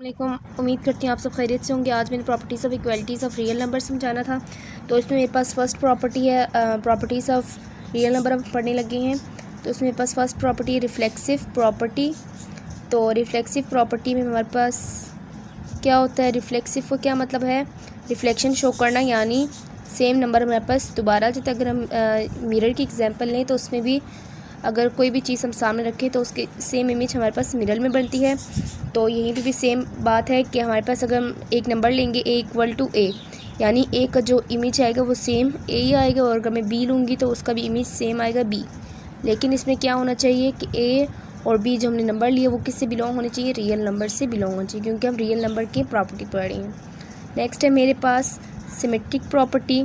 वालेकुम। उम्मीद करती हूँ आप सब खैरियत से होंगे। आज मैंने properties of equalities of real number समझाना था, तो इसमें मेरे पास फर्स्ट प्रॉपर्टी है प्रॉपर्टीज़ ऑफ रियल नंबर हम पढ़ने लगे हैं। तो इसमें मेरे पास फर्स्ट प्रॉपर्टी है रिफ्लेक्सिव प्रॉपर्टी। तो रिफ्लेक्सिव प्रॉपर्टी में हमारे पास क्या होता है, रिफ्लेक्सिव को क्या मतलब है, रिफ्लेक्शन शो करना, यानी सेम नंबर हमारे पास दोबारा। जैसे अगर हम मिरर की एग्जांपल लें तो उसमें भी अगर कोई भी चीज़ हम सामने रखें तो उसके सेम इमेज हमारे पास मिरर में बनती है। तो यहीं पे भी सेम बात है कि हमारे पास अगर हम एक नंबर लेंगे a इक्वल टू a, यानी a का जो इमेज आएगा वो सेम a ही आएगा, और अगर मैं b लूँगी तो उसका भी इमेज सेम आएगा b। लेकिन इसमें क्या होना चाहिए कि a और b जो हमने नंबर लिए वो किससे बिलोंग होने चाहिए, रियल नंबर से बिलोंग होना चाहिए, क्योंकि हम रियल नंबर की प्रॉपर्टी पढ़ रहे हैं। नेक्स्ट है मेरे पास सिमेट्रिक प्रॉपर्टी।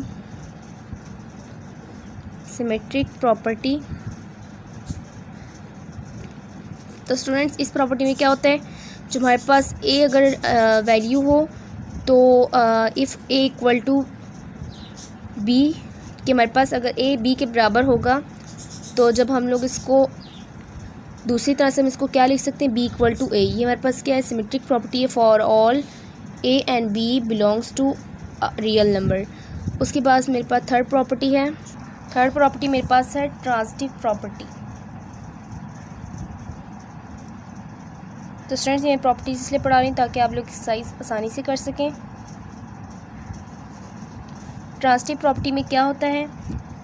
सिमेट्रिक प्रॉपर्टी, तो स्टूडेंट्स इस प्रॉपर्टी में क्या होता है, जो हमारे पास a अगर वैल्यू हो तो if a equal to b, कि हमारे पास अगर a b के बराबर होगा तो जब हम लोग इसको दूसरी तरह से हम इसको क्या लिख सकते हैं, b इक्वल टू a। ये हमारे पास क्या है, सिमेट्रिक प्रॉपर्टी है for all a and b belongs to real number. उसके बाद मेरे पास थर्ड प्रॉपर्टी है। थर्ड प्रॉपर्टी मेरे पास है ट्रांजिटिव प्रॉपर्टी। तो स्टूडेंट्स ये प्रॉपर्टीज इसलिए पढ़ा रही हूँ ताकि आप लोग एक्सरसाइज आसानी से कर सकें। ट्रांजिटिव प्रॉपर्टी में क्या होता है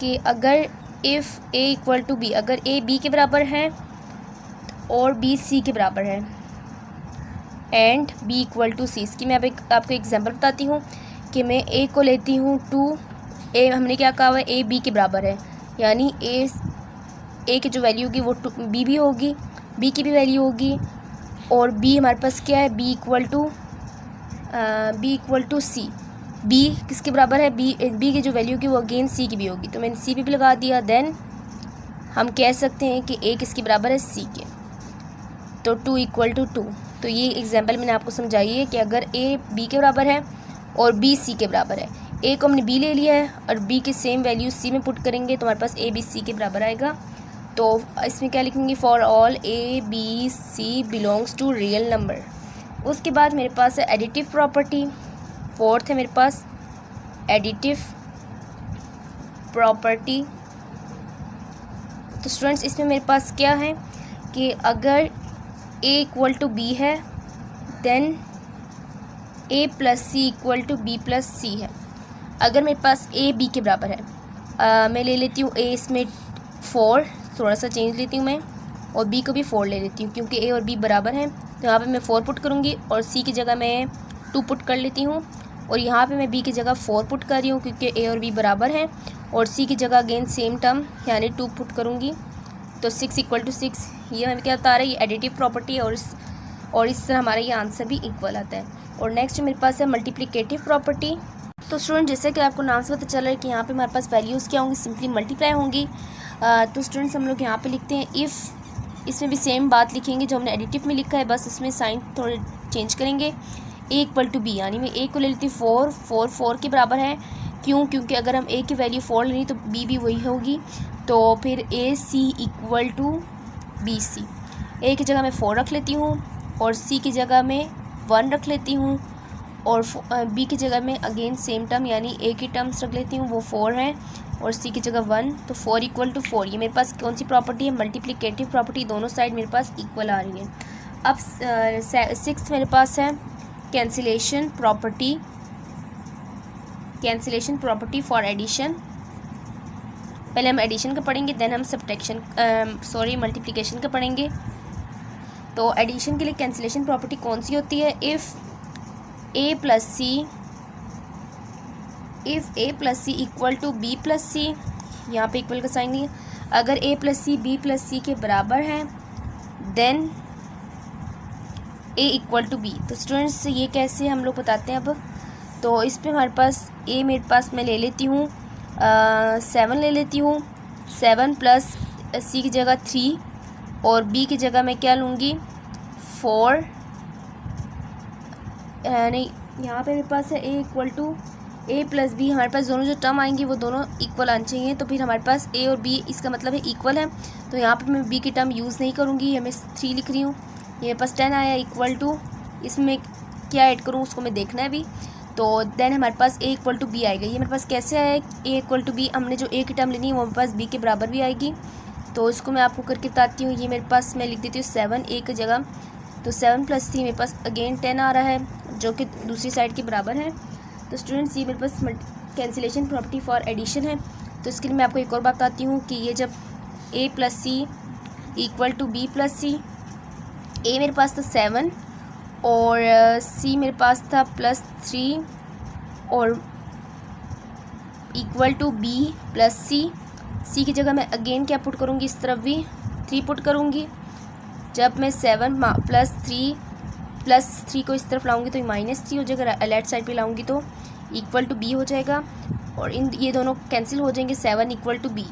कि अगर if a equal to b, अगर a b के बराबर है और b c के बराबर है and b equal to c। इसकी मैं अब आपको एग्जांपल बताती हूँ कि मैं a को लेती हूँ टू a, हमने क्या कहा हुआ है, a b के बराबर है, यानी a की जो वैल्यू होगी वो b भी होगी, b की भी वैल्यू होगी, और b हमारे पास क्या है, b equal to c। b किसके बराबर है, b की जो वैल्यू होगी वो अगेन c की भी होगी, तो मैंने c भी लगा दिया। देन हम कह सकते हैं कि a किसके बराबर है, c के, तो 2 इक्वल टू 2। तो ये एग्जांपल मैंने आपको समझाई है कि अगर a b के बराबर है और b c के बराबर है, a को हमने b ले लिया है और b की सेम वैल्यू c में पुट करेंगे तो हमारे पास a b c के बराबर आएगा। तो इसमें क्या लिखेंगे, for all a b c belongs to real number. उसके बाद मेरे पास है एडिटिव प्रॉपर्टी। फोर्थ है मेरे पास एडिटिव प्रॉपर्टी। तो स्टूडेंट्स इसमें मेरे पास क्या है कि अगर a इक्वल टू b है then a plus c equal to b plus c है। अगर मेरे पास a b के बराबर है, मैं ले लेती हूँ a इसमें 4, थोड़ा सा चेंज लेती हूँ मैं, और b को भी 4 ले लेती हूँ, क्योंकि a और b बराबर हैं तो यहाँ पे मैं 4 पुट करूँगी, और c की जगह मैं 2 पुट कर लेती हूँ, और यहाँ पे मैं b की जगह 4 पुट कर रही हूँ क्योंकि a और b बराबर हैं, और c की जगह अगेन सेम टर्म यानी 2 पुट करूँगी, तो 6 इक्वल टू 6। ये हमें क्या बता रहा है, ये एडिटिव प्रॉपर्टी है, और इस तरह हमारा ये आंसर भी इक्वल आता है। और नेक्स्ट मेरे पास है मल्टीप्लिकेटिव प्रॉपर्टी। तो स्टूडेंट जैसे कि आपको नाम से पता चल रहा है कि यहाँ पे हमारे पास वैल्यूज़ क्या होंगी, सिंपली मल्टीप्लाई होंगी। तो स्टूडेंट्स हम लोग यहाँ पे लिखते हैं इफ़, इसमें भी सेम बात लिखेंगे जो हमने एडिटिव में लिखा है, बस इसमें साइन थोड़े चेंज करेंगे। a इक्वल टू b, यानी मैं a को ले लेती हूँ 4 के बराबर है, क्योंकि अगर हम a की वैल्यू 4 ले रही तो b भी वही होगी, तो फिर a c equal to b c। a की जगह मैं 4 रख लेती हूँ और c की जगह मैं 1 रख लेती हूँ, और b की जगह में अगेन सेम टर्म यानी a की टर्म्स रख लेती हूँ, वो 4 है, और c की जगह 1, तो 4 इक्वल टू 4। ये मेरे पास कौन सी प्रॉपर्टी है, मल्टीप्लिकेटिव प्रॉपर्टी, दोनों साइड मेरे पास इक्वल आ रही है। अब 6th मेरे पास है cancellation property. Cancellation property for addition. पहले हम एडिशन का पढ़ेंगे, देन हम सब्ट्रैक्शन मल्टीप्लिकेशन का पढ़ेंगे। तो एडिशन के लिए कैंसिलेशन प्रॉपर्टी कौन सी होती है, if a plus c equal to b plus c, यहाँ पे इक्वल का साइन नहीं है, अगर a plus c b plus c के बराबर है then a equal to b। तो स्टूडेंट्स ये कैसे हम लोग बताते हैं अब, तो इस पर हमारे पास a मेरे पास मैं ले लेती हूँ 7 ले लेती हूँ, 7 प्लस c की जगह 3, और b की जगह मैं क्या लूँगी 4, नहीं यहाँ पे मेरे पास है a equal to a plus b। हमारे पास दोनों जो टर्म आएंगी वो दोनों इक्वल आने चाहिए, तो फिर हमारे पास a और b इसका मतलब है इक्वल है, तो यहाँ पे मैं b की टर्म यूज़ नहीं करूँगी, ये मैं 3 लिख रही हूँ। ये मेरे पास 10 आया इक्वल टू, इसमें क्या ऐड करूँ उसको मैं देखना है अभी। तो देन हमारे पास ए इक्वल टू बी आएगा। ये मेरे पास कैसे आया है, ए इक्वल टू बी, हमने जो ए की टर्म लेनी है वो मेरे पास बी के बराबर भी आएगी। तो इसको मैं आपको करके बताती हूँ। ये मेरे पास मैं लिख देती हूँ 7 ए की जगह, तो 7 + 3 मेरे पास अगेन 10 आ रहा है जो कि दूसरी साइड के बराबर है। तो स्टूडेंट्स ये मेरे पास कैंसिलेशन प्रॉपर्टी फॉर एडिशन है। तो इसके लिए मैं आपको एक और बात बताती हूँ कि ये जब a + c equal to b + c, a मेरे पास था 7 और c मेरे पास था +3 और इक्वल टू b + c की जगह मैं अगेन क्या पुट करूँगी, इस तरफ भी 3 पुट करूँगी। जब मैं 7 + 3 को इस तरफ लाऊंगी तो -3 हो जाएगा, लेफ्ट साइड पे लाऊंगी तो इक्वल टू b हो जाएगा और ये दोनों कैंसिल हो जाएंगे। 7 इक्वल टू b,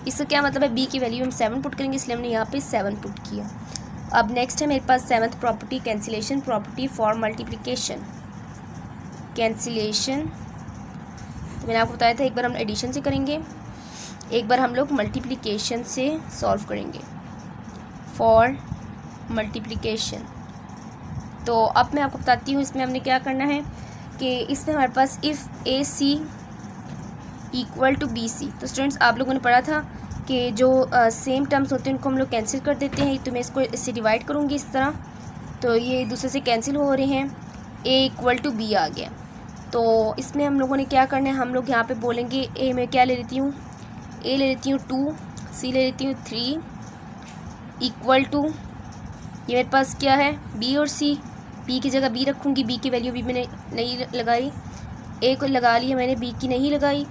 इसका क्या मतलब है, b की वैल्यू हम 7 पुट करेंगे, इसलिए हमने यहाँ पे 7 पुट किया। अब नेक्स्ट है मेरे पास 7th property, cancellation property for multiplication. Cancellation तो मैंने आपको बताया था एक बार हम एडिशन से करेंगे, एक बार हम लोग मल्टीप्लिकेशन से सॉल्व करेंगे फॉर मल्टीप्लिकेशन। तो अब मैं आपको बताती हूँ इसमें हमने क्या करना है कि इसमें हमारे पास if AC equal to BC। तो स्टूडेंट्स आप लोगों ने पढ़ा था कि जो सेम टर्म्स होते हैं उनको हम लोग कैंसिल कर देते हैं। तो मैं इसको इससे डिवाइड करूँगी इस तरह, तो ये दूसरे से कैंसिल हो रहे हैं। A इक्वल टू B आ गया। तो इसमें हम लोगों ने क्या करना है, हम लोग यहाँ पे बोलेंगे A में क्या ले लेती हूँ, A ले लेती हूँ 2, C ले लेती हूँ 3 इक्वल टू, ये मेरे पास क्या है B और C, B की जगह B रखूँगी, B की वैल्यू भी मैंने नहीं लगाई, A को लगा लिया मैंने, B की नहीं लगाई।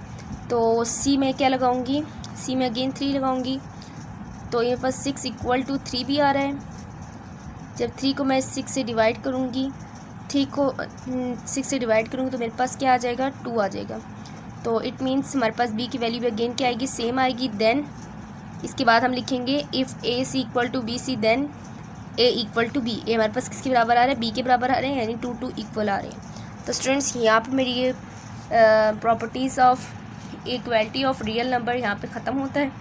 तो C में क्या लगाऊंगी, C में अगेन 3 लगाऊंगी। तो ये पास 6 इक्वल टू 3 भी आ रहा है। जब 3 को मैं 6 से डिवाइड करूंगी, 3 को 6 से डिवाइड करूंगी तो मेरे पास क्या आ जाएगा, 2 आ जाएगा। तो इट मीन्स हमारे पास B की वैल्यू भी अगेन क्या आएगी, सेम आएगी। देन इसके बाद हम लिखेंगे if AC equal to BC then A equal to B। ए हमारे पास किसके बराबर आ रहा है, B के बराबर आ रहे हैं, यानी 2 इक्वल आ रहे हैं। तो स्टूडेंट्स यहाँ पे मेरी ये properties of equality of real number यहाँ पे ख़त्म होता है।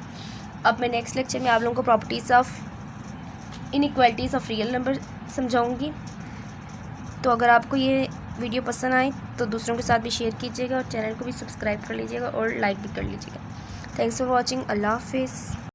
अब मैं नेक्स्ट लेक्चर में आप लोगों को properties of inequalities of real number समझाऊंगी। तो अगर आपको ये वीडियो पसंद आए तो दूसरों के साथ भी शेयर कीजिएगा और चैनल को भी सब्सक्राइब कर लीजिएगा और लाइक भी कर लीजिएगा। Thanks for watching. अल्लाह हाफिज़।